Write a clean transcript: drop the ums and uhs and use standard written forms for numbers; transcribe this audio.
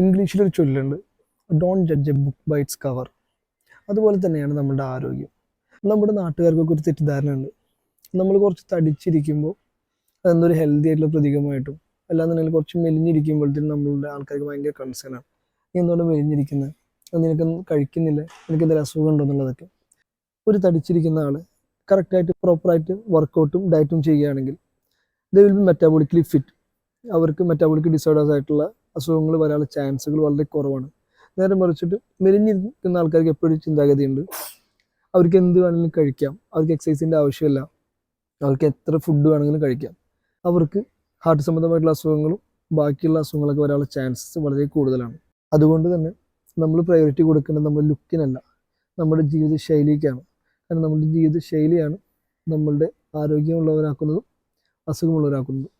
ഇംഗ്ലീഷിലൊരു ചൊല്ലുണ്ട്, don't judge a book by its cover. അതുപോലെ തന്നെയാണ് നമ്മുടെ ആരോഗ്യം. നമ്മുടെ നാട്ടുകാർക്കൊക്കെ ഒരു തെറ്റിദ്ധാരണ ഉണ്ട്. നമ്മൾ കുറച്ച് തടിച്ചിരിക്കുമ്പോൾ അതെന്തൊരു ഹെൽത്തി ആയിട്ടുള്ള പ്രതീകമായിട്ടും, അല്ലാന്നുണ്ടെങ്കിൽ കുറച്ച് മെലിഞ്ഞിരിക്കുമ്പോഴത്തേനും നമ്മളുടെ ആൾക്കാർക്ക് ഭയങ്കര കൺസേൺ ആണ്. നീ എന്തുകൊണ്ട് മെലിഞ്ഞിരിക്കുന്നത്, നിനക്കൊന്നും കഴിക്കുന്നില്ല, നിനക്ക് എന്തെങ്കിലും അസുഖം ഉണ്ടോ എന്നുള്ളതൊക്കെ. ഒരു തടിച്ചിരിക്കുന്ന ആൾ കറക്റ്റായിട്ട് പ്രോപ്പറായിട്ട് വർക്കൗട്ടും ഡയറ്റും ചെയ്യുകയാണെങ്കിൽ ദേ വിൽ ബി മെറ്റാബോളിക്കലി ഫിറ്റ്. അവർക്ക് മെറ്റാബോളിക് ഡിസോർഡേഴ്സ് ആയിട്ടുള്ള അസുഖങ്ങൾ വരാനുള്ള ചാൻസുകൾ വളരെ കുറവാണ്. നേരെ മറിച്ചിട്ട് മെലിഞ്ഞിരിക്കുന്ന ആൾക്കാർക്ക് എപ്പോഴും ചിന്താഗതിയുണ്ട്, അവർക്ക് എന്ത് വേണമെങ്കിലും കഴിക്കാം, അവർക്ക് എക്സസൈസിൻ്റെ ആവശ്യമില്ല, അവർക്ക് എത്ര ഫുഡ് വേണമെങ്കിലും കഴിക്കാം, അവർക്ക് ഹാർട്ട് സംബന്ധമായിട്ടുള്ള അസുഖങ്ങളും ബാക്കിയുള്ള അസുഖങ്ങളൊക്കെ വരാനുള്ള ചാൻസസ് വളരെ കൂടുതലാണ്. അതുകൊണ്ട് തന്നെ നമ്മൾ പ്രയോറിറ്റി കൊടുക്കേണ്ടത് നമ്മുടെ ലുക്കിനല്ല, നമ്മുടെ ജീവിത ശൈലിക്കാണ്. കാരണം നമ്മുടെ ജീവിത ശൈലിയാണ് നമ്മളുടെ ആരോഗ്യമുള്ളവരാക്കുന്നതും അസുഖമുള്ളവരാക്കുന്നതും.